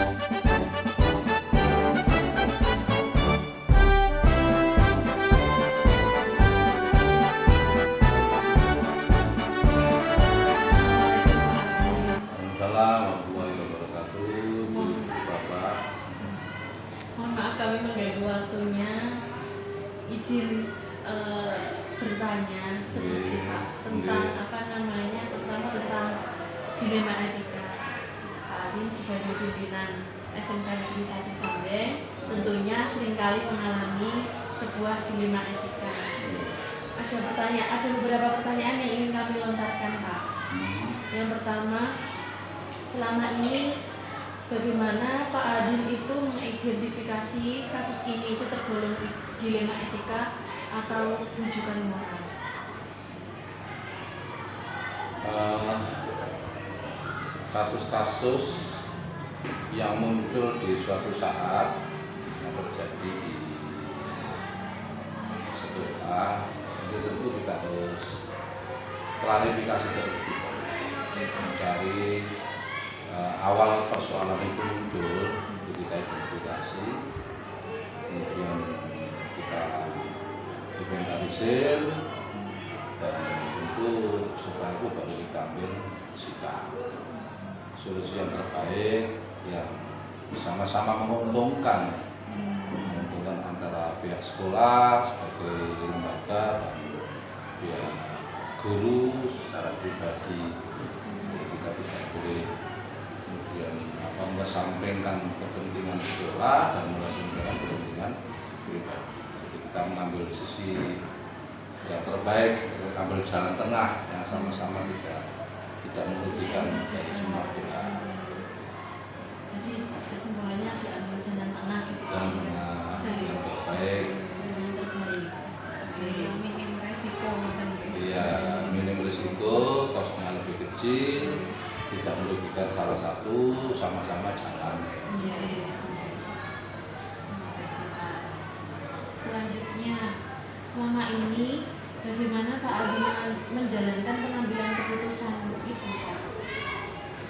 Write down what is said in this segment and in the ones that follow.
Warahmatullahi wabarakatuh. Bapak, mohon maaf kami mengganggu waktunya. Izin bertanya sedikit Pak tentang terutama tentang dilema etika. Pak Adin sebagai pimpinan SMK Negeri 1 Sambeng tentunya seringkali mengalami sebuah dilema etika. Ada beberapa pertanyaan yang ingin kami lontarkan Pak. Yang pertama, selama ini bagaimana Pak Adin itu mengidentifikasi kasus ini itu tergolong dilema etika atau rujukan moral? Kasus-kasus yang muncul di suatu saat yang terjadi di sekolah itu tentu kita harus klarifikasi terlebih dahulu, mencari awal persoalan itu muncul, kita identifikasi, kemudian kita inventarisir, dan tentu setelah itu baru kita ambil sikap solusi yang terbaik yang sama-sama menguntungkan antara pihak sekolah sebagai lembaga dan pihak guru secara pribadi. Jadi kita tidak boleh kemudian mengesampingkan kepentingan sekolah dan mengesampingkan kepentingan pribadi. Jadi kita mengambil sisi yang terbaik, mengambil jalan tengah yang sama-sama tidak merugikan dari semua pihak. Jadi kesimpulannya diambil jalan tengah gitu. Jalan tengah yang terbaik. Minim resiko. Iya, minim risiko, kosnya lebih kecil, tidak merugikan salah satu, sama-sama jalan. Iya. Terima kasih Pak. Selanjutnya, selama ini bagaimana Pak Adin menjalankan pengambilan keputusan itu Pak?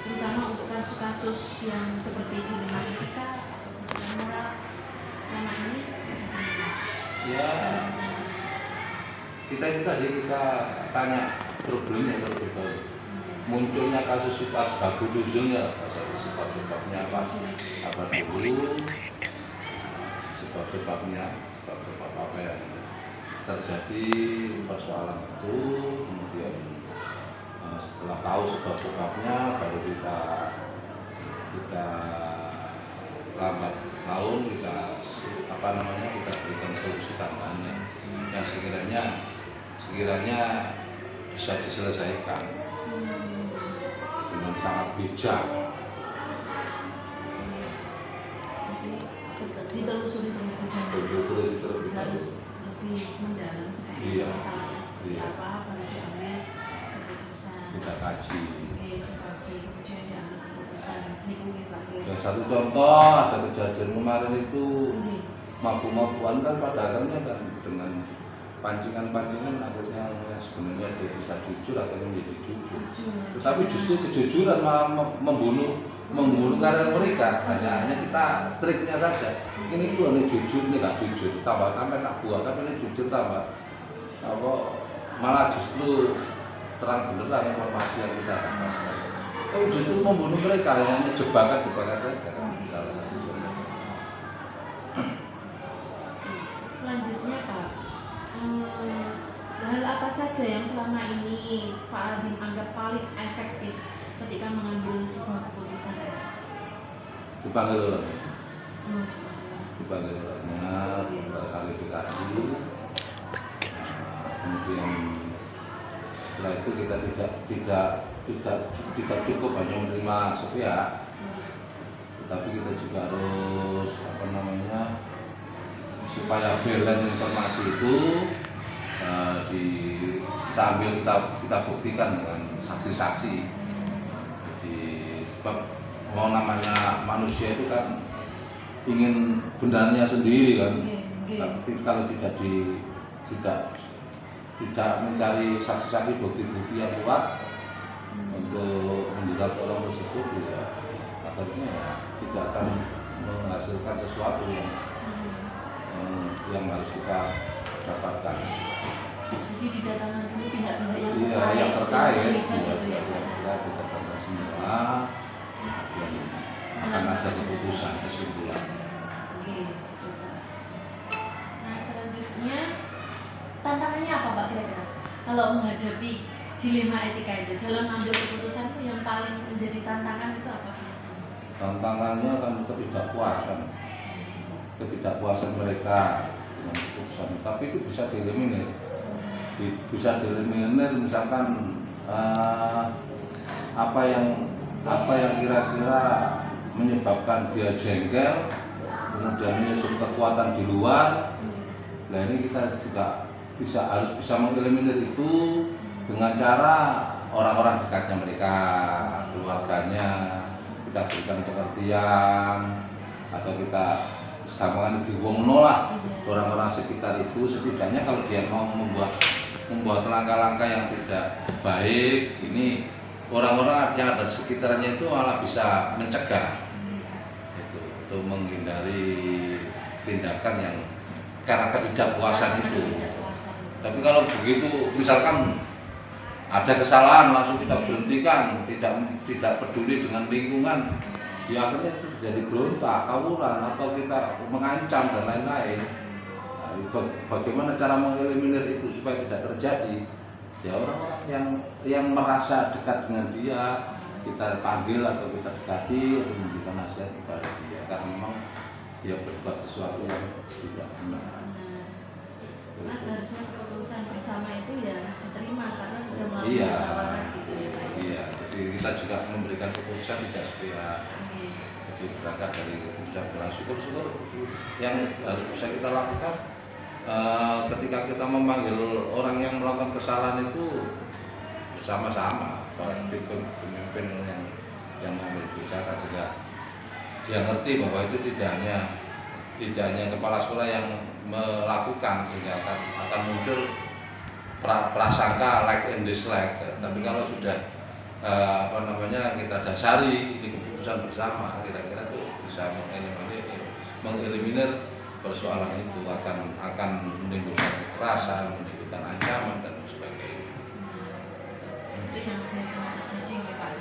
Terutama untuk kasus-kasus yang seperti dilema etika atau moral selama ini? Ya, kita tanya problemnya terlebih dahulu. Munculnya kasus sifat sebab-sebabnya apa dulu, sebab-sebab apa yang terjadi persoalan itu, kemudian setelah tahu sebab-sebabnya baru kita lambat laun kita berikan solusi tambahannya yang sekiranya bisa diselesaikan dengan sangat bijak. Jadi ditelusuri terlebih dahulu. Harus lebih mendalam seperti masalahnya seperti apa, baru diambil keputusan. Kita kaji. Kemudian diambil keputusan. Ya, satu contoh ada kejadian kemarin itu mabuk-mabukan kan pada akhirnya kan dengan pancingan-pancingan akhirnya sebenarnya dia bisa jujur akhirnya menjadi jujur. Tetapi justru kejujuran malah membunuh karir mereka. Hanya kita triknya saja. Ini tuh ini jujur, ini nggak jujur. Tambah tak buat, tapi ini jujur tambah. Malah justru terang benderang informasi yang kita dapatkan. Tapi justru membunuh mereka yang jebakan saja. Selanjutnya Pak, hal apa saja yang selama ini Pak Adin anggap paling efektif ketika mengambil sebuah keputusan? Dipanggil orangnya, klarifikasi, kemudian setelah itu kita tidak cukup hanya menerima sepihak, tetapi kita juga harus supaya balance informasi itu kita buktikan dengan saksi-saksi. Jadi sebab mau namanya manusia itu kan ingin benarnya sendiri kan. Tapi kalau tidak mencari saksi-saksi bukti-bukti yang kuat untuk menjerat orang tersebut, ya akhirnya ya tidak akan menghasilkan sesuatu yang harus kita dapatkan. Jadi didatangkan dulu pihak-pihak yang Iya, terkait, yang terkait, terlibat gitu ya, yang Pak. terkait didatangkan semua, dan akan ada keputusan kesimpulan. Oke, gitu, Pak. Nah, selanjutnya tantangannya apa, Pak, kira-kira? Kalau menghadapi dilema etika itu, dalam mengambil keputusan itu yang paling menjadi tantangan itu apa biasanya? Tantangannya kan ketidakpuasan mereka dengan keputusan, tapi itu bisa dieliminir. Bisa dieliminir misalkan apa yang kira-kira menyebabkan dia jengkel, kemudian menyusun kekuatan di luar. Nah ini kita juga harus bisa mengeliminir itu dengan cara orang-orang dekatnya mereka, keluarganya, kita berikan pengertian, atau kita segampangan diwongno lah orang-orang sekitar itu. Setidaknya kalau dia mau membuat langkah-langkah yang tidak baik, ini orang-orang yang ada di sekitarnya itu malah bisa mencegah itu, untuk menghindari tindakan yang karena ketidakpuasan itu. Tapi kalau begitu misalkan ada kesalahan langsung kita berhentikan, tidak peduli dengan lingkungan, ya akhirnya itu jadi berontak, tawuran, atau kita mengancam dan lain-lain. Nah, bagaimana cara mengeliminir itu supaya tidak terjadi? Ya orang-orang yang merasa dekat dengan dia kita panggil atau kita dekati untuk memberikan nasihat kepada dia, karena memang dia berbuat sesuatu yang tidak benar. Mas, harusnya keputusan bersama itu ya harus diterima karena sudah melalui Iya, musyawarah gitu ya, Pak. iya. Jadi kita juga memberikan keputusan tidak sepihak. Jadi berangkat dari keputusan syukur yang harus bisa kita lakukan ketika kita memanggil orang yang melakukan kesalahan itu bersama-sama, kolektif pemimpin yang mengambil kebijakan, sehingga dia ngerti bahwa itu tidak hanya kepala sekolah yang melakukan, sehingga akan muncul prasangka like and dislike. Tapi kalau sudah kita dasari ini keputusan bersama, kira-kira itu bisa mengeliminir persoalan itu, akan menimbulkan kekerasan, menimbulkan ancaman dan sebagainya. Itu yang biasanya terjadi ya, Pak.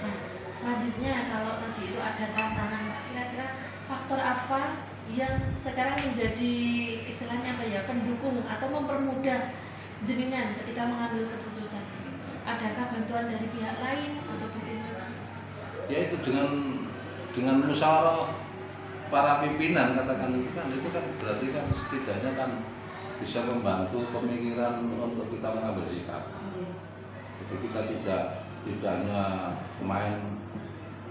Nah, selanjutnya kalau tadi itu ada tantangan, kira-kira faktor apa yang sekarang menjadi istilahnya apa ya, pendukung atau mempermudah jenengan ketika mengambil keputusan? Adakah bantuan dari pihak lain atau bagaimana? Ya itu dengan musyawarah para pimpinan, katakan itu kan berarti kan setidaknya kan bisa membantu pemikiran untuk kita mengambil sikap. Jadi kita tidak hanya main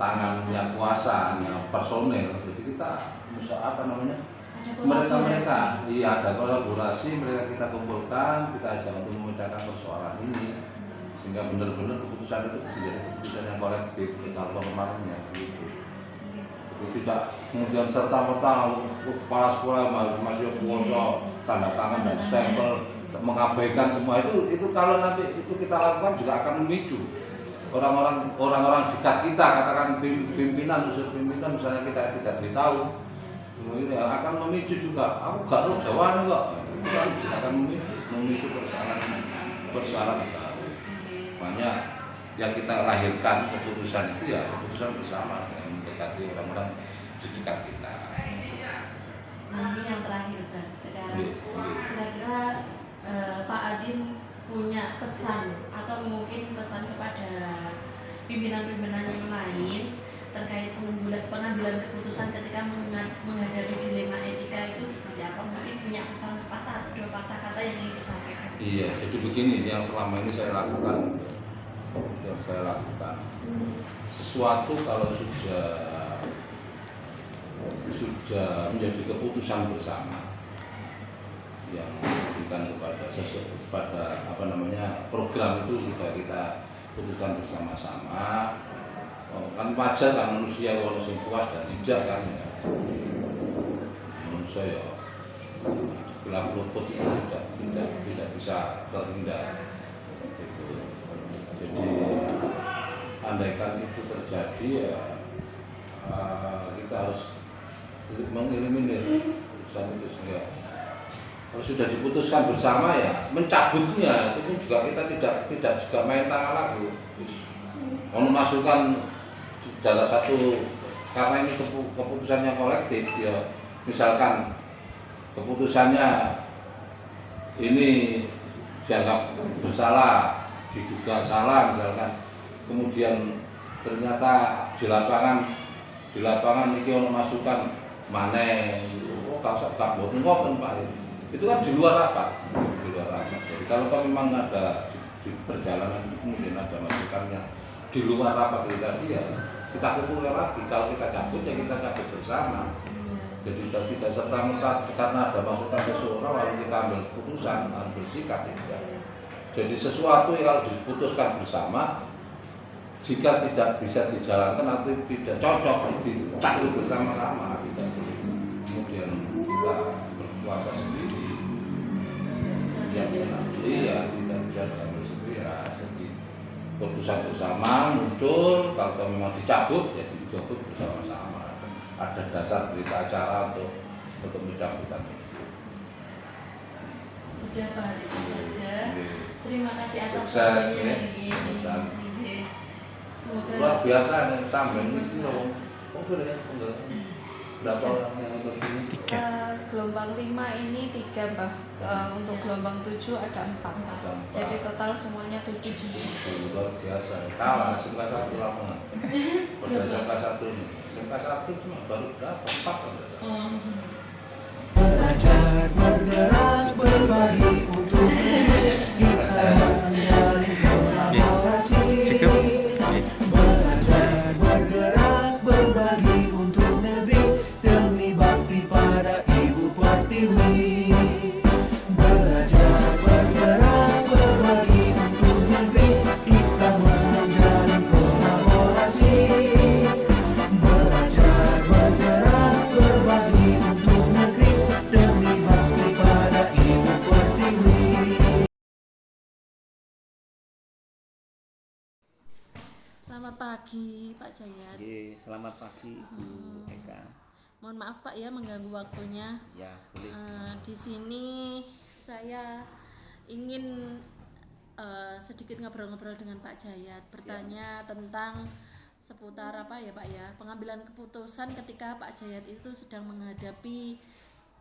tangannya kuasa, hanya personel. Jadi kita mereka iya ada kolaborasi, mereka kita kumpulkan, kita ajak untuk memecahkan persoalan ini, sehingga benar-benar keputusan itu menjadi keputusan yang kolektif, kalau kemarinnya gitu. Jadi tidak kemudian serta-merta kepala sekolah masih kuasa tanda tangan dan stempel mengabaikan semua itu. Kalau nanti itu kita lakukan juga akan memicu orang-orang dekat kita, katakan pimpinan misalnya kita tidak beritahu, ini akan memicu juga. Aku gak tahu jawaban kok. Itu kan akan memicu persoalan baru. Makanya yang kita lahirkan keputusan itu ya keputusan bersama dengan mendekati orang-orang di dekat kita. Nah, ini yang terakhir kan sekarang. Kira-kira Pak Adin punya pesan atau mungkin pesan kepada pimpinan-pimpinan yang lain terkait pengambilan keputusan ketika menghadapi dilema etika itu seperti apa? Mungkin punya pesan sepatah atau dua patah kata yang ingin disampaikan. Iya, jadi begini yang selama ini saya lakukan, sesuatu kalau sudah menjadi keputusan bersama yang diberikan kepada program itu sudah kita putuskan bersama-sama. Kan wajar kan manusia kalau puas dan tidak kan ya. Manusia ya gelap luput itu tidak bisa terhindar. Jadi andaikan itu terjadi ya kita harus mengeliminir urusan itu sehingga kalau sudah diputuskan bersama ya mencabutnya itu pun juga kita tidak juga main tangan lagi. Memasukkan dalam satu karena ini keputusannya kolektif ya, misalkan keputusannya ini dianggap bersalah, diduga salah misalkan, kemudian ternyata di lapangan ini ono masukan maneh, oh gak ngoten Pak. Itu kan di luar rapat. Jadi kalau memang ada di perjalanan itu kemudian ada masukannya di luar rapat itu tadi ya kita kumpulkan lagi. Kalau kita cabut ya kita cabut bersama. Jadi tidak serta merta karena ada masukan seseorang lalu kita ambil keputusan, ambil sikap tidak. Jadi sesuatu yang kalau diputuskan bersama, jika tidak bisa dijalankan atau tidak cocok dicabut bersama-sama, tidak boleh. Kemudian kita berkuasa sendiri. Iya, tidak bisa diambil sendiri ya. Jadi keputusan bersama muncul, kalau memang dicabut ya dicabut bersama-sama. Ada dasar berita acara untuk pencabutan itu. Sudah Pak, itu saja. Terima kasih atas sukses ya. Luar biasa yang sambil itu loh. Ya, berapa orang yang ikut sini? Gelombang 5 ini 3 Mbah. Untuk gelombang 7 ada 4. Jadi total semuanya 7. Luar biasa. Kalah SMK 1 Lamongan. Pada SMK 1 ini. SMK 1 cuma baru berapa? 4 kan? Belajar bergerak berbagi untuk kita menjalin kolaborasi. Belajar bergerak berbagi untuk negeri demi bakti pada Ibu Pertiwi. Belajar bergerak berbagi untuk negeri kita menjalin kolaborasi. Belajar bergerak berbagi untuk negeri demi bakti pada Ibu Pertiwi. Selamat pagi Pak Jayat. Selamat pagi Ibu Eka. Mohon maaf Pak ya mengganggu waktunya. Ya, boleh. Di sini saya ingin sedikit ngobrol-ngobrol dengan Pak Jayat, bertanya tentang seputar apa ya Pak ya, pengambilan keputusan ketika Pak Jayat itu sedang menghadapi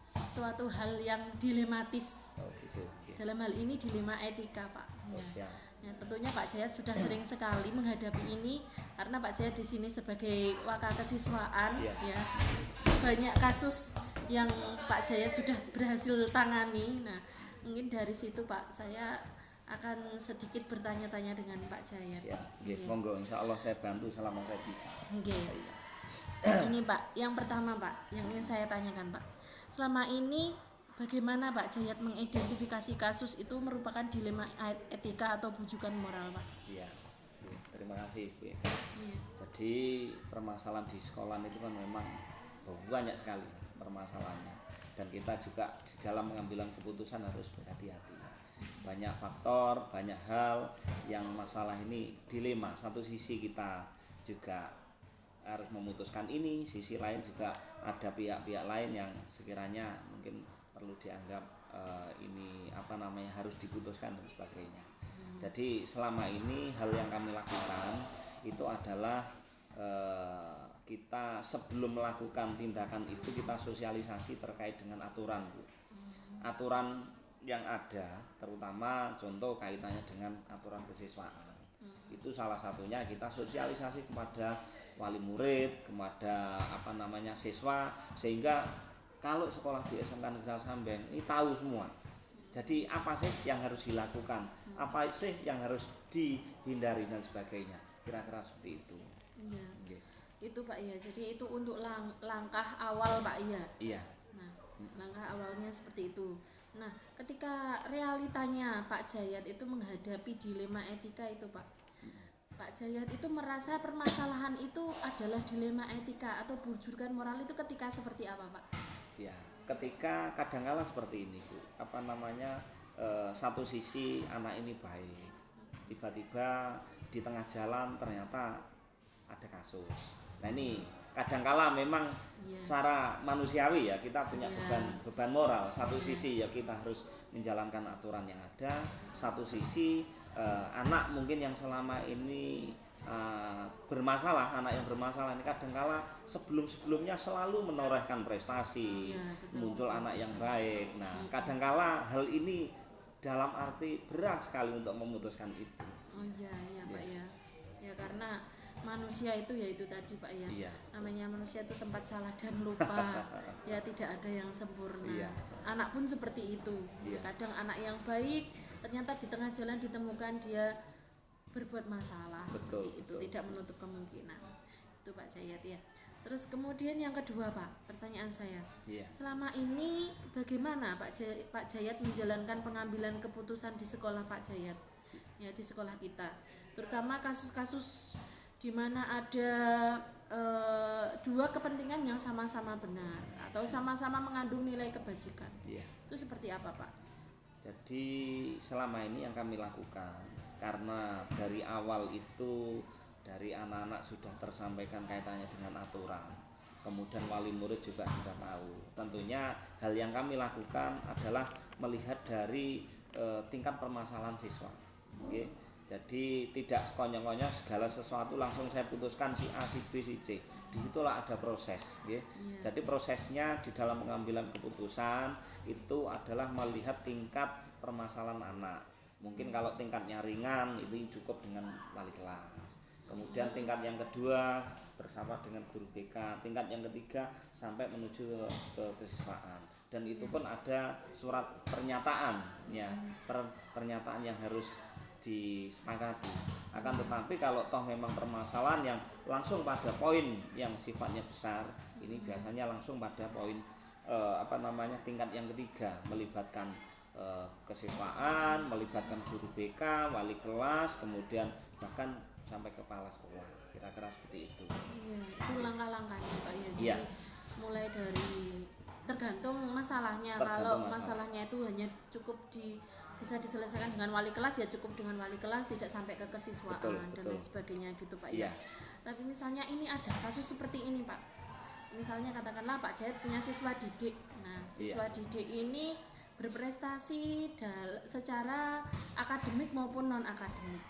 suatu hal yang dilematis. Oh gitu. Dalam hal ini dilema etika Pak. Ya. Siap. Ya, tentunya Pak Jayat sudah sering sekali menghadapi ini karena Pak Jayat di sini sebagai wakakesiswaan ya. Banyak kasus yang Pak Jayat sudah berhasil tangani. Nah, mungkin dari situ Pak saya akan sedikit bertanya-tanya dengan Pak Jayat. Siap. Monggo insyaallah saya bantu selama saya bisa. Ini Pak, yang pertama Pak, yang ingin saya tanyakan Pak. Selama ini bagaimana Pak Jayat mengidentifikasi kasus itu merupakan dilema etika atau bujukan moral Pak? Iya. Terima kasih Bu Eka. Jadi permasalahan di sekolah itu kan memang banyak sekali permasalahannya dan kita juga di dalam pengambilan keputusan harus berhati-hati. Banyak faktor, banyak hal yang masalah ini dilema. Satu sisi kita juga harus memutuskan ini, sisi lain juga ada pihak-pihak lain yang sekiranya mungkin perlu dianggap ini harus diputuskan dan sebagainya. Jadi selama ini hal yang kami lakukan itu adalah kita sebelum melakukan tindakan itu kita sosialisasi terkait dengan aturan Bu. Aturan yang ada terutama contoh kaitannya dengan aturan kesiswaan. Itu salah satunya kita sosialisasi kepada wali murid, kepada siswa sehingga kalau sekolah di SMK Negeri Sambeng ini tahu semua. Jadi apa sih yang harus dilakukan, apa sih yang harus dihindari dan sebagainya. Kira-kira seperti itu. Iya. Okay. Itu Pak ya. Jadi itu untuk langkah awal Pak ya. Iya. Nah, langkah awalnya seperti itu. Nah, ketika realitanya Pak Jayat itu menghadapi dilema etika itu Pak. Pak Jayat itu merasa permasalahan itu adalah dilema etika atau bujukan moral itu ketika seperti apa Pak? Ya, ketika kadangkala seperti ini Bu, satu sisi anak ini baik, tiba-tiba di tengah jalan ternyata ada kasus. Nah ini kadangkala memang Iya. secara manusiawi ya kita punya Iya. beban moral. Satu Iya. sisi ya kita harus menjalankan aturan yang ada, satu sisi anak mungkin yang selama ini bermasalah, anak yang bermasalah ini kadangkala sebelumnya selalu menorehkan prestasi, Iya, betul. muncul anak yang baik. Nah, kadangkala hal ini dalam arti berat sekali untuk memutuskan itu. Oh iya Pak ya. Ya karena manusia itu ya itu tadi Pak ya. Iya. Namanya manusia itu tempat salah dan lupa. Ya tidak ada yang sempurna. Iya. Anak pun seperti itu. Ya, Iya. kadang anak yang baik ternyata di tengah jalan ditemukan dia berbuat masalah. Betul, Seperti itu, betul. tidak menutup kemungkinan. Itu Pak Jayat ya. Terus kemudian yang kedua Pak, pertanyaan saya. Iya. Selama ini bagaimana Pak Jayat menjalankan pengambilan keputusan di sekolah Pak Jayat? Ya di sekolah kita. Terutama kasus-kasus di mana ada dua kepentingan yang sama-sama benar atau sama-sama mengandung nilai kebajikan. Iya. Itu seperti apa Pak? Jadi selama ini yang kami lakukan, karena dari awal itu dari anak-anak sudah tersampaikan kaitannya dengan aturan, kemudian wali murid juga sudah tahu. Tentunya hal yang kami lakukan adalah melihat dari tingkat permasalahan siswa. Oke. Jadi tidak sekonyong-konyong segala sesuatu langsung saya putuskan si A, si B, si C. Disitulah ada proses. Oke. Jadi prosesnya di dalam pengambilan keputusan itu adalah melihat tingkat permasalahan anak. Mungkin kalau tingkatnya ringan itu cukup dengan wali kelas. Kemudian tingkat yang kedua bersama dengan guru BK, tingkat yang ketiga sampai menuju ke kesiswaan. Dan itu pun ada surat pernyataan ya, pernyataan yang harus disepakati. Akan tetapi kalau toh memang permasalahan yang langsung pada poin yang sifatnya besar, ini biasanya langsung pada poin tingkat yang ketiga, melibatkan kesiswaan, melibatkan guru BK, wali kelas, kemudian bahkan sampai kepala sekolah, kira-kira seperti itu. Iya, itu langkah-langkahnya Pak ya. Jadi Iya. mulai dari tergantung masalahnya. Tergantung Kalau masalah. masalahnya itu hanya cukup bisa diselesaikan dengan wali kelas ya cukup dengan wali kelas, tidak sampai ke kesiswaan Betul, dan betul. lain sebagainya gitu Pak Iya. ya. Tapi misalnya ini ada kasus seperti ini Pak. Misalnya katakanlah Pak Jayat punya siswa didik. Nah, siswa Iya. didik ini berprestasi secara akademik maupun non akademik.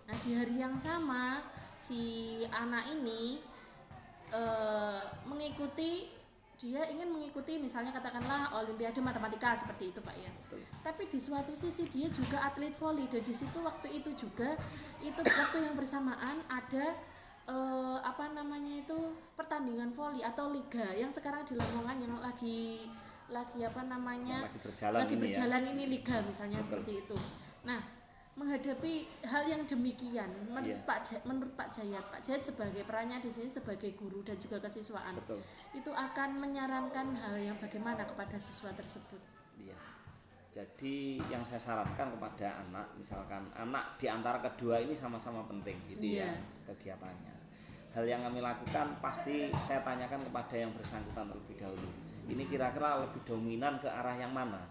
Nah, di hari yang sama si anak ini dia ingin mengikuti misalnya katakanlah olimpiade matematika seperti itu Pak ya. Betul. Tapi di suatu sisi dia juga atlet voli dan di situ waktu itu juga waktu yang bersamaan ada pertandingan voli atau liga yang sekarang di Lamongan yang lagi berjalan ini liga misalnya. Betul. Seperti itu. Nah, menghadapi hal yang demikian menurut Pak Jayat sebagai perannya di sini sebagai guru dan juga kesiswaan. Betul. Itu akan menyarankan hal yang bagaimana kepada siswa tersebut. Iya. Jadi yang saya sarankan kepada anak, misalkan anak di antara kedua ini sama-sama penting gitu Iya. ya kegiatannya. Hal yang kami lakukan pasti saya tanyakan kepada yang bersangkutan terlebih dahulu. Ini kira-kira lebih dominan ke arah yang mana?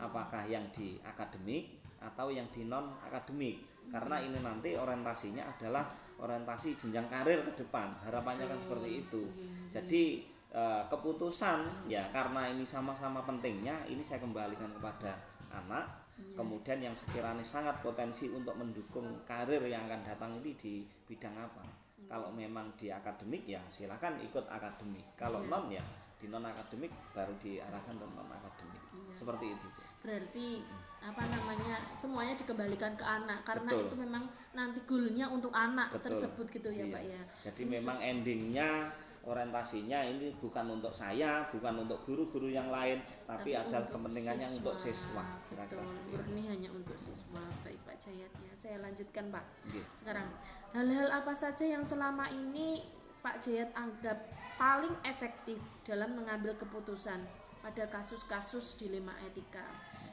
Apakah yang di akademik atau yang di non akademik? Karena ini nanti orientasinya adalah orientasi jenjang karir ke depan. Harapannya kan seperti itu. Jadi keputusan ya karena ini sama-sama pentingnya, ini saya kembalikan kepada anak. Kemudian yang sekiranya sangat potensi untuk mendukung karir yang akan datang ini di bidang apa? Kalau memang di akademik ya silakan ikut akademik. Kalau non ya di non akademik baru diarahkan ke non akademik. Seperti itu. Berarti semuanya dikembalikan ke anak karena Betul. itu memang nanti goalnya untuk anak Betul. tersebut gitu ya Iya. Pak ya. Jadi memang endingnya orientasinya ini bukan untuk saya, bukan untuk guru-guru yang lain, tapi adalah untuk kepentingannya untuk siswa. Kira-kira Betul, seperti itu. murni hanya untuk siswa. Baik Pak Jayat ya. Saya lanjutkan Pak. Oke. Sekarang hal-hal apa saja yang selama ini Pak Jayat anggap paling efektif dalam mengambil keputusan pada kasus-kasus dilema etika?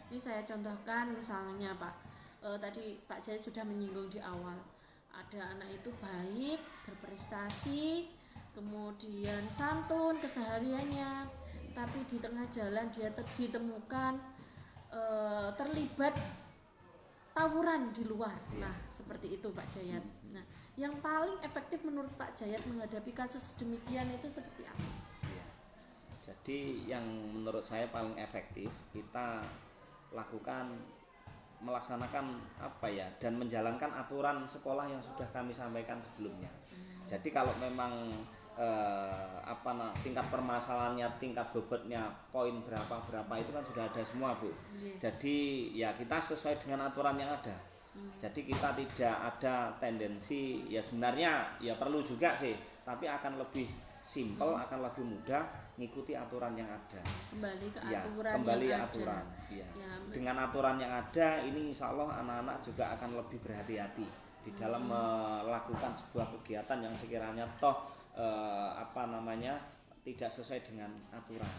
Ini saya contohkan misalnya Pak, tadi Pak Jayat sudah menyinggung di awal, ada anak itu baik, berprestasi, kemudian santun kesehariannya, tapi di tengah jalan dia ditemukan terlibat tawuran di luar. Nah, seperti itu Pak Jayat. Nah, yang paling efektif menurut Pak Jayat menghadapi kasus demikian itu seperti apa? Iya. Jadi yang menurut saya paling efektif kita lakukan melaksanakan apa ya dan menjalankan aturan sekolah yang sudah kami sampaikan sebelumnya. Jadi kalau memang tingkat permasalahannya, tingkat bobotnya, poin berapa itu kan sudah ada semua, Bu. Jadi ya kita sesuai dengan aturan yang ada. Jadi kita tidak ada tendensi, ya sebenarnya ya perlu juga sih, tapi akan lebih simpel, akan lebih mudah ngikuti aturan yang ada. Kembali ke Ya, aturan kembali yang aturan. ada. Ya. Ya, Dengan aturan yang ada ini insya Allah anak-anak juga akan lebih berhati-hati di dalam melakukan sebuah kegiatan yang sekiranya tidak sesuai dengan aturan.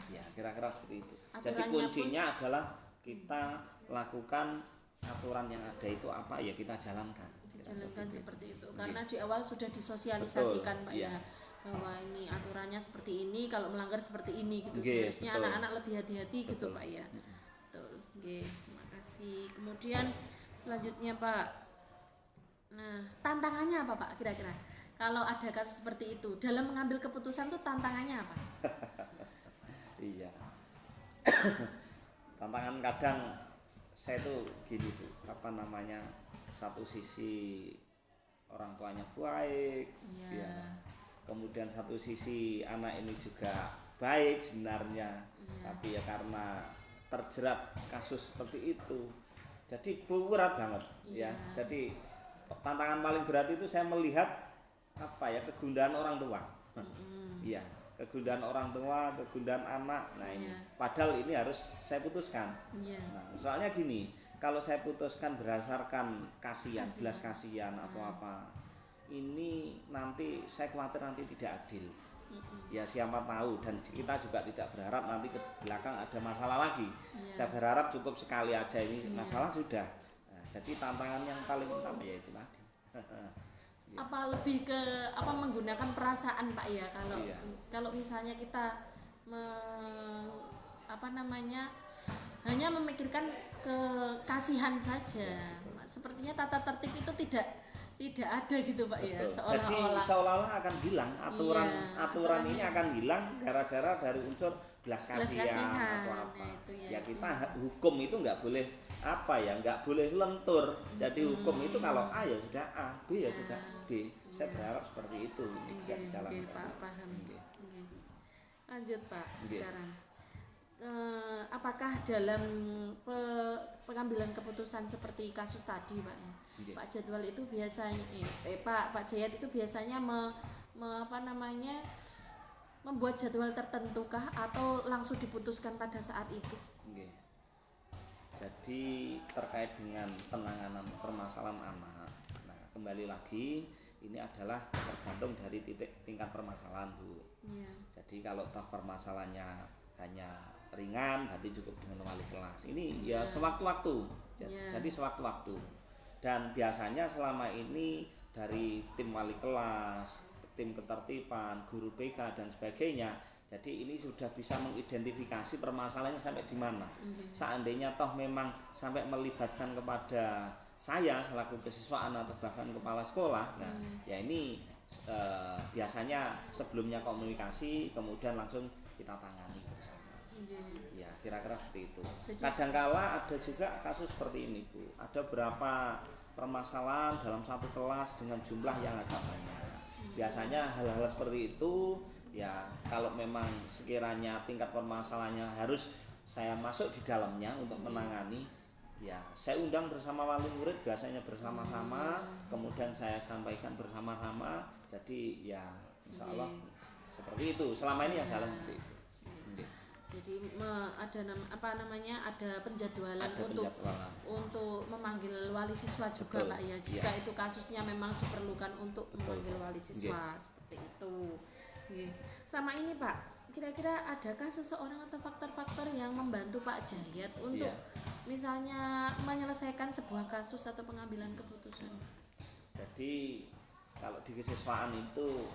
Ya, kira-kira seperti itu. Jadi Aturannya kuncinya adalah kita lakukan aturan yang ada itu apa ya kita jalankan. Jalankan seperti itu. Iya. Karena di awal sudah disosialisasikan, Betul, Pak, iya. ya, bahwa ini aturannya seperti ini, kalau melanggar seperti ini gitu. Nggih, Seharusnya betul. anak-anak lebih hati-hati gitu, Betul. Pak, ya. Betul. Nggih, terima kasih. Kemudian selanjutnya, Pak. Nah, tantangannya apa, Pak, kira-kira? Kalau ada kasus seperti itu, dalam mengambil keputusan tuh tantangannya apa? Iya. Tantangan kadang saya tuh gini, Bu, satu sisi orang tuanya baik, Iya. ya. Kemudian satu sisi anak ini juga baik sebenarnya, tapi ya karena terjerat kasus seperti itu, jadi berat banget, ya. Jadi tantangan paling berat itu saya melihat kegundahan orang tua, iya, kegundahan orang tua, kegundahan anak. Nah ini, padahal ini harus saya putuskan. Nah, soalnya gini, kalau saya putuskan berdasarkan belas kasihan atau apa, ini nanti saya khawatir nanti tidak adil. Ya siapa tahu, dan kita juga tidak berharap nanti ke belakang ada masalah lagi. Saya berharap cukup sekali aja ini masalah sudah. Nah, jadi tantangan yang paling utama yaitu tadi. Apa lebih ke menggunakan perasaan, Pak, ya, kalau misalnya kita hanya memikirkan kekasihan saja, sepertinya tata tertib itu tidak ada gitu, Pak, ya, Jadi seolah-olah akan hilang aturan ini akan hilang gara-gara dari unsur belas kasihan atau apa. Nah, itu ya kita hukum itu nggak boleh nggak boleh lentur. Jadi hukum itu kalau A ya sudah A, B ya sudah B. Saya berharap seperti itu bisa dijalankan. Pak, paham. Lanjut, Pak, sekarang. Apakah dalam pengambilan keputusan seperti kasus tadi, Pak, ya, Pak Jadwal itu biasanya Pak Jayat itu biasanya membuat jadwal tertentukah atau langsung diputuskan pada saat itu? Jadi terkait dengan penanganan permasalahan anak, nah kembali lagi ini adalah tergantung dari tingkat permasalahan, Bu. Jadi kalau permasalahannya hanya ringan, berarti cukup dengan wali kelas. Ini ya sewaktu-waktu. Jadi sewaktu-waktu. Dan biasanya selama ini dari tim wali kelas, tim ketertiban, guru BK dan sebagainya. Jadi ini sudah bisa mengidentifikasi permasalahannya sampai di mana. Seandainya toh memang sampai melibatkan kepada saya selaku kesiswaan atau bahkan kepala sekolah, nah ya ini biasanya sebelumnya komunikasi, kemudian langsung kita tangani bersama. Ya kira-kira seperti itu. Kadangkala ada juga kasus seperti ini, Bu. Ada beberapa permasalahan dalam satu kelas dengan jumlah yang agak banyak. Biasanya hal-hal seperti itu, ya kalau memang sekiranya tingkat permasalahannya harus saya masuk di dalamnya untuk menangani, ya saya undang bersama wali murid, biasanya bersama-sama, kemudian saya sampaikan bersama-sama. Jadi ya insya Allah seperti itu. Selama ini yang jalan seperti itu. Jadi ada penjadwalan untuk memanggil wali siswa juga, Pak, ya, jika itu kasusnya memang diperlukan untuk memanggil wali siswa seperti itu. Sama ini, Pak, kira-kira adakah seseorang atau faktor-faktor yang membantu Pak Jayat untuk misalnya menyelesaikan sebuah kasus atau pengambilan keputusan? Jadi kalau di kesiswaan itu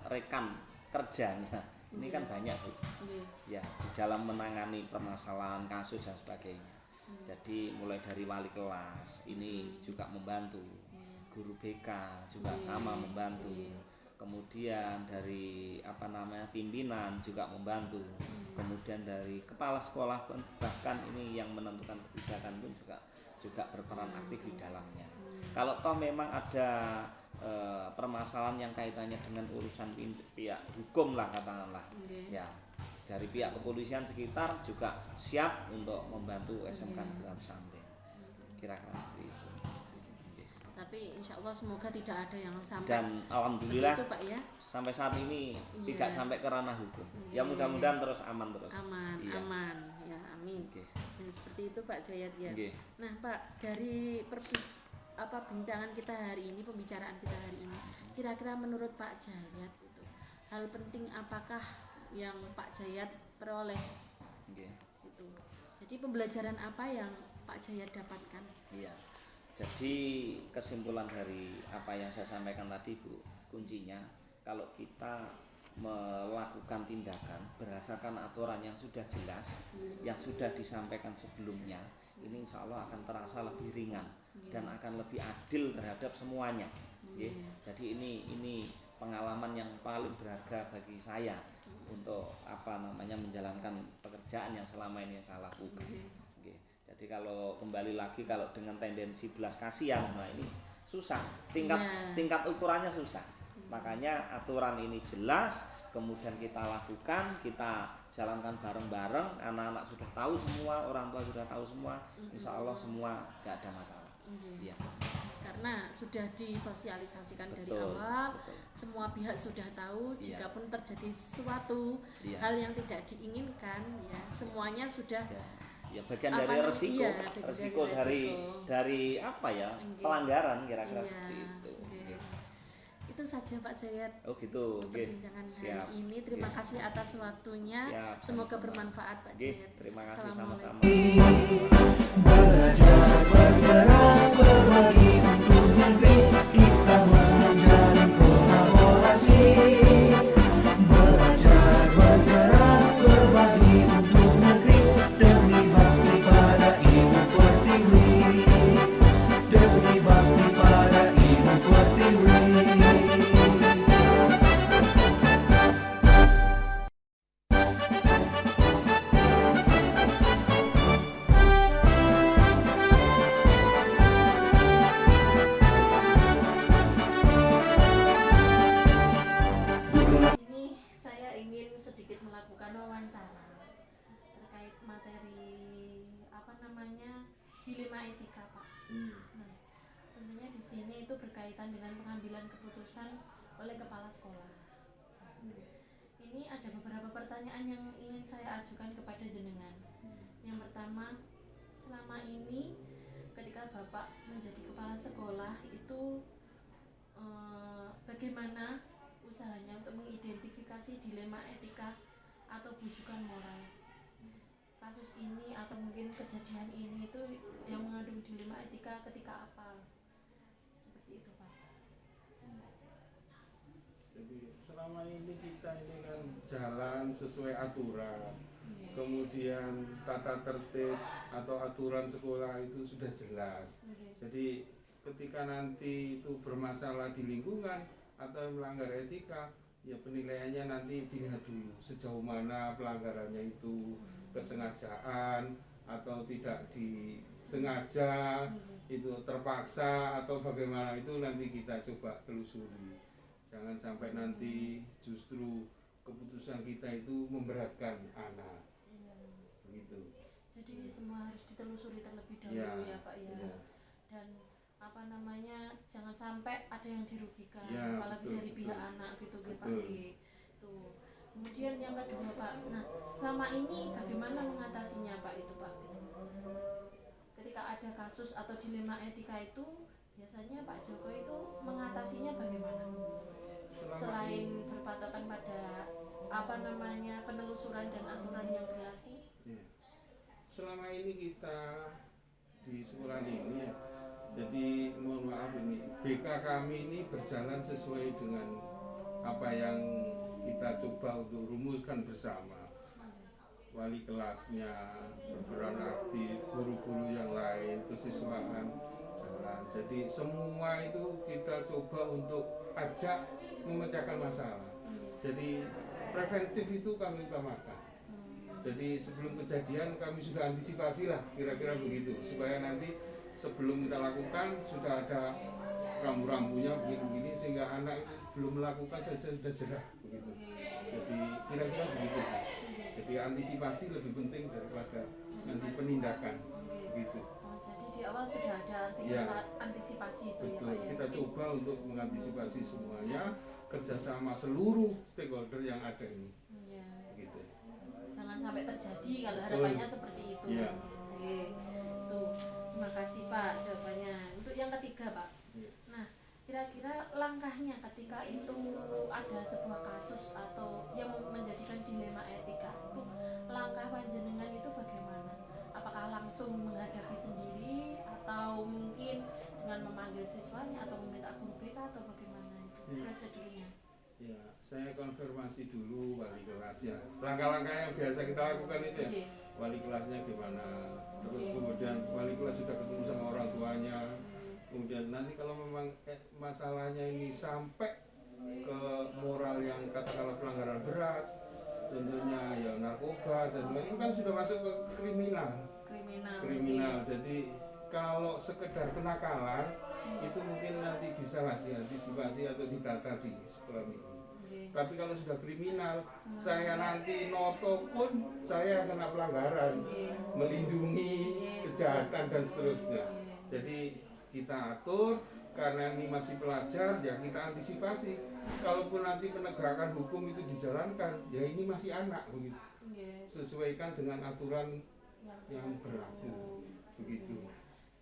rekan kerjanya ini kan banyak, Bu. Ya di dalam menangani permasalahan kasus dan sebagainya. Jadi mulai dari wali kelas ini juga membantu. guru BK juga sama membantu. Kemudian dari pimpinan juga membantu. Kemudian dari kepala sekolah bahkan ini yang menentukan kebijakan pun juga berperan aktif di dalamnya. Kalau toh memang ada permasalahan yang kaitannya dengan urusan pihak hukum lah katakanlah, ya dari pihak kepolisian sekitar juga siap untuk membantu SMK Negeri Samben. Kira-kira seperti itu. Tapi insya Allah semoga tidak ada yang sampai. Dan alhamdulillah itu, Pak, ya. sampai saat ini tidak sampai ke ranah hukum. Ya mudah-mudahan terus aman terus. Aman, Iya. aman. Ya, amin. Ya, seperti itu Pak Jayat ya. Nah Pak, dari bincangan kita hari ini, pembicaraan kita hari ini, kira-kira menurut Pak Jayat itu hal penting apakah yang Pak Jayat peroleh? Gitu. Jadi pembelajaran apa yang Pak Jayat dapatkan? Iya. Jadi kesimpulan dari apa yang saya sampaikan tadi Bu, kuncinya kalau kita melakukan tindakan berdasarkan aturan yang sudah jelas, yang sudah disampaikan sebelumnya, ini insya Allah akan terasa lebih ringan dan akan lebih adil terhadap semuanya. Jadi ini pengalaman yang paling berharga bagi saya untuk menjalankan pekerjaan yang selama ini saya lakukan. Jadi kalau kembali lagi kalau dengan tendensi belas kasihan, nah ini susah, tingkat ukurannya susah. Makanya aturan ini jelas, kemudian kita lakukan, kita jalankan bareng-bareng. Anak-anak sudah tahu semua, orang tua sudah tahu semua, insya Allah semua gak ada masalah. Ya. Karena sudah disosialisasikan dari awal, semua pihak sudah tahu. Jika pun terjadi sesuatu hal yang tidak diinginkan, ya semuanya sudah. Ya bagian dari resiko dari pelanggaran kira-kira seperti itu. Itu saja Pak Jayat. Oh gitu. Perbincangan hari ini. Terima kasih atas waktunya. Semoga bermanfaat Pak Jayat. Terima kasih sama-sama. Belajar bergerak berbagi untuk negeri, kita menjalin kolaborasi. Belajar bergerak berbagi untuk negeri, demi bakti pada Ibu Pertiwi, demi bakti pada Ibu Pertiwi. dilema etika Pak. Nah, tentunya di sini itu berkaitan dengan pengambilan keputusan oleh kepala sekolah. Ini ada beberapa pertanyaan yang ingin saya ajukan kepada jenengan. Yang pertama, selama ini ketika Bapak menjadi kepala sekolah itu bagaimana usahanya untuk mengidentifikasi dilema etika atau bujukan moral? Kasus ini atau mungkin kejadian ini itu yang mengandung dilema etika ketika apa? Seperti itu Pak. Jadi selama ini kita ini kan jalan sesuai aturan, kemudian tata tertib atau aturan sekolah itu sudah jelas. Jadi ketika nanti itu bermasalah di lingkungan atau melanggar etika, ya penilaiannya nanti dilihat dulu sejauh mana pelanggarannya itu, kesengajaan atau tidak disengaja, itu terpaksa atau bagaimana, itu nanti kita coba telusuri. Jangan sampai nanti justru keputusan kita itu memberatkan anak. Begitu. Jadi semua harus ditelusuri terlebih dahulu ya Pak ya. Dan jangan sampai ada yang dirugikan, apalagi betul, dari pihak anak gitu Pak. Tuh. Kemudian yang kedua Pak, nah selama ini bagaimana mengatasinya Pak itu Pak? Ketika ada kasus atau dilema etika itu biasanya Pak Joko itu mengatasinya bagaimana? Selain berpatokan pada penelusuran dan aturan yang berlaku? Selama ini kita di sekolah ini ya, jadi mohon maaf ini BK kami ini berjalan sesuai dengan apa yang kita coba untuk rumuskan bersama. Wali kelasnya berperan aktif, guru-guru yang lain, kesiswaan permasalahan. Jadi semua itu kita coba untuk ajak memecahkan masalah. Jadi preventif itu kami utamakan. Jadi sebelum kejadian kami sudah antisipasi lah, kira-kira begitu, supaya nanti sebelum kita lakukan sudah ada rambu-rambunya begini-begini, sehingga anak itu belum melakukan saja sudah jerah begitu. Jadi kira-kira begitu. Jadi antisipasi lebih penting daripada nanti penindakan begitu. Jadi di awal sudah ada antisipasi itu betul. ya Pak ya. Kita coba untuk mengantisipasi semuanya, kerjasama seluruh stakeholder yang ada ini. Begitu. Jangan sampai terjadi kalau harapannya seperti itu. Iya. Oke. Tuh, terima kasih Pak jawabannya. Untuk yang ketiga Pak. Iya. Nah, kira-kira langkahnya ketika itu ada sebuah kasus atau yang menjadikan dilema etika itu, langkah panjenengan itu bagaimana? Apakah langsung menghadapi sendiri atau mungkin dengan memanggil siswanya atau meminta guru BK atau bagaimana itu prosedurnya? Ya, saya konfirmasi dulu wali kelas ya. Langkah-langkah yang biasa kita lakukan itu ya. Wali kelasnya gimana? Terus kemudian wali kelas sudah ketemu sama orang tuanya. Kemudian nanti kalau memang masalahnya ini sampai ke moral yang katakanlah pelanggaran berat, contohnya ya narkoba dan lain-lain, kan sudah masuk ke kriminal. Jadi kalau sekedar kenakalan itu mungkin nanti bisa lah diantisipasi atau ditata di sekolah ini. Tapi kalau sudah kriminal, saya nanti noto pun saya kena pelanggaran, melindungi kejahatan dan seterusnya. Jadi kita atur, karena ini masih pelajar ya kita antisipasi. Kalaupun nanti penegakan hukum itu dijalankan, ya ini masih anak begitu. Sesuaikan dengan aturan yang berlaku begitu.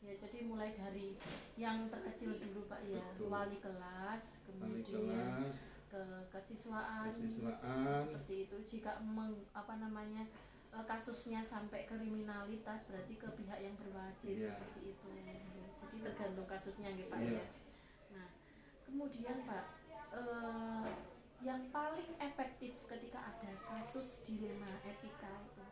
Ya, jadi mulai dari yang terkecil dulu Pak ya. Betul. Wali kelas, kemudian ke kesiswaan, seperti itu. Jika kasusnya sampai kriminalitas berarti ke pihak yang berwajib, seperti itu. Jadi tergantung kasusnya gitu Pak ya. Nah, kemudian Pak, yang paling efektif ketika ada kasus dilema etika itu,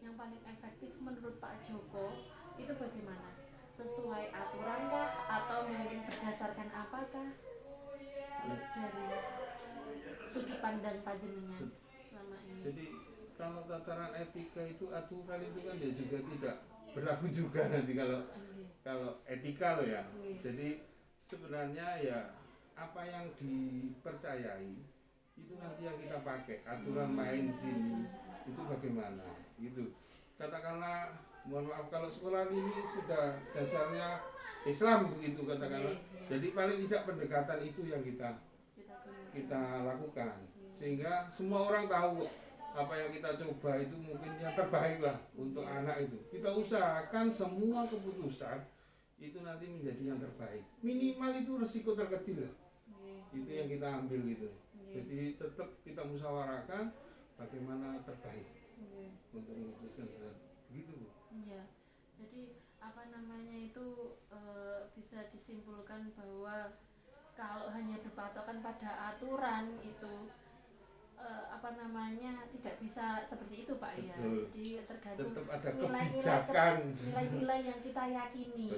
yang paling efektif menurut Pak Joko itu bagaimana? Sesuai aturan kah atau mungkin berdasarkan apakah? Dari sudut pandang panjenengan selama ini. Jadi kalau tataran etika itu, aturan itu kan ya juga tidak berlaku juga nanti kalau etika loh ya. Jadi sebenarnya ya apa yang dipercayai itu nanti yang kita pakai. Aturan main sini itu bagaimana gitu. Katakanlah, mohon maaf kalau sekolah ini sudah dasarnya Islam begitu katakanlah. Jadi paling tidak pendekatan itu yang kita lakukan, sehingga semua orang tahu apa yang kita coba itu mungkin yang terbaik lah untuk anak itu. Kita usahakan semua keputusan itu nanti menjadi yang terbaik. Minimal itu resiko terkecil lah. Itu yang kita ambil gitu. Jadi tetap kita musyawarahkan bagaimana terbaik untuk memutuskan sesuatu. Begitu Bu. Ya, jadi itu bisa disimpulkan bahwa kalau hanya berpatokan pada aturan itu tidak bisa seperti itu Pak ya. Jadi tergantung tetap ada kebijakan, nilai-nilai yang kita yakini.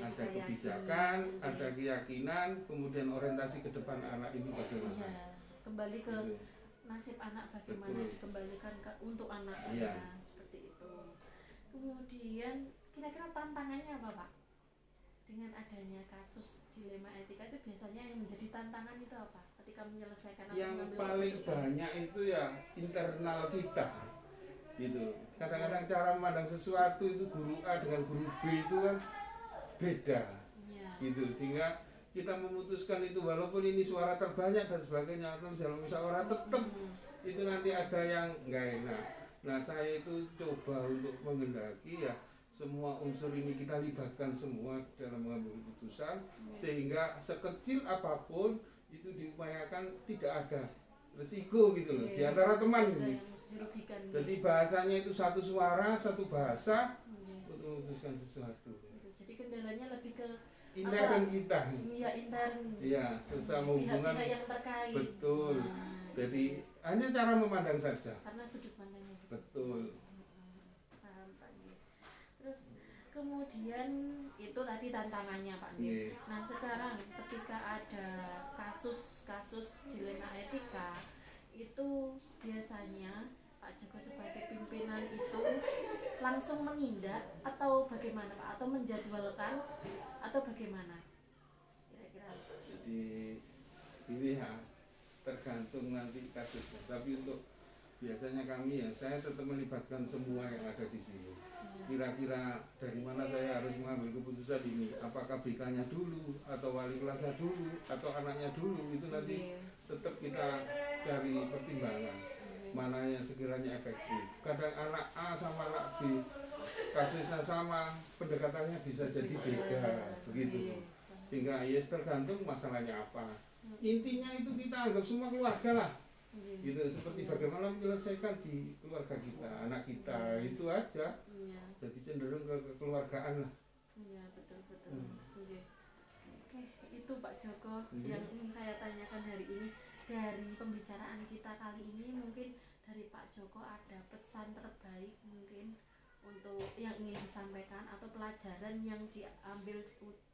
Ada kebijakan, ada keyakinan, kemudian orientasi ke depan anak ini bagaimana. Ya, kembali ke nasib anak bagaimana dikembalikan untuk anaknya seperti itu. Kemudian kira-kira tantangannya apa Pak? Dengan adanya kasus dilema etika itu biasanya yang menjadi tantangan itu apa? Ketika menyelesaikan atau yang mengambil paling keputusan. banyak itu ya internal kita gitu. Kadang-kadang cara memandang sesuatu itu guru A dengan guru B itu kan beda gitu, sehingga kita memutuskan itu walaupun ini suara terbanyak dan sebagainya atau dalam musyawarah tetap itu nanti ada yang nggak enak. Nah saya itu coba untuk menghendaki ya semua unsur ini kita libatkan semua dalam mengambil keputusan, sehingga sekecil apapun itu diupayakan tidak ada resiko gitu loh di antara teman ini. Jadi bahasanya itu satu suara, satu bahasa untuk memutuskan sesuatu. Jadi kendalanya lebih ke intern kita. Iya, intern. Iya, sesama hubungan yang terkait. Betul. Jadi hanya cara memandang saja. Karena sudut pandangnya. Betul. Paham Pak. Terus Kemudian itu tadi tantangannya Pak nggih. Nggih. Nah sekarang ketika ada kasus-kasus dilema etika itu biasanya Pak Joko sebagai pimpinan itu langsung menindak atau bagaimana Pak? Atau menjadwalkan atau bagaimana? Kira-kira. Jadi ini ya tergantung nanti kasusnya. Tapi untuk biasanya kami ya saya tetap melibatkan semua yang ada di sini. Kira-kira dari mana saya harus mengambil keputusan ini? Apakah BK-nya dulu atau wali kelasnya dulu atau anaknya dulu? Itu nanti tetap kita cari pertimbangan mana yang sekiranya efektif. Kadang anak A sama anak B kasusnya sama, pendekatannya bisa jadi beda begitu. Sehingga ya tergantung masalahnya apa. Intinya itu kita anggap semua keluarga lah. Gitu, seperti bagaimana menyelesaikan di keluarga kita, anak kita, itu aja. Jadi cenderung ke kekeluargaan lah. Iya betul. Oke, itu Pak Joko yang ingin saya tanyakan hari ini. Dari pembicaraan kita kali ini mungkin dari Pak Joko ada pesan terbaik mungkin untuk yang ingin disampaikan atau pelajaran yang diambil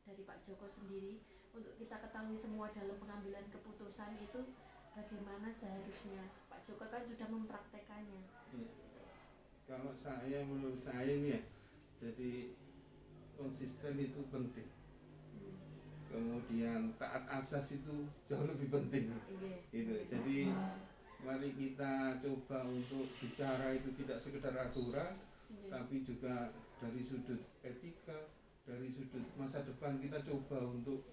dari Pak Joko sendiri untuk kita ketahui semua dalam pengambilan keputusan itu bagaimana seharusnya. Pak Joko kan sudah mempraktekannya. Ya. Kalau saya, menurut saya ini ya, jadi konsisten itu penting. Kemudian taat asas itu jauh lebih penting. Gitu. Jadi mari kita coba untuk bicara itu tidak sekedar aturan, tapi juga dari sudut etika, dari sudut masa depan kita coba untuk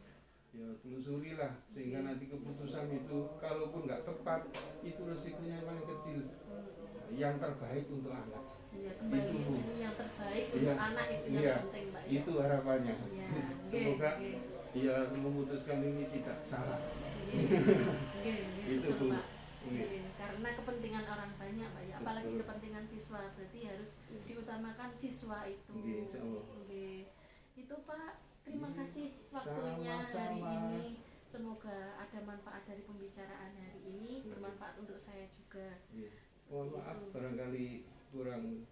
ya telusuri lah sehingga nanti keputusan itu kalaupun nggak tepat itu resikonya paling kecil, yang terbaik untuk anak. Kembali Itu ini yang terbaik untuk anak itu yang penting Pak. Itu harapannya. Semoga Nggih. memutuskan ini tidak salah. Itu Bu. Pak. Karena kepentingan orang banyak Pak ya, apalagi Betul. kepentingan siswa berarti harus diutamakan siswa itu. Insyaallah. Itu Pak, terima kasih waktunya hari Sama-sama. ini. Semoga ada manfaat dari pembicaraan hari ini, bermanfaat untuk saya juga. Mohon maaf barangkali kurang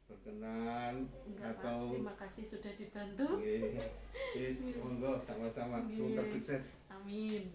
berkenan. Enggak atau Pak, terima kasih sudah dibantu. Yes, monggo sama-sama. Semoga sukses. Amin.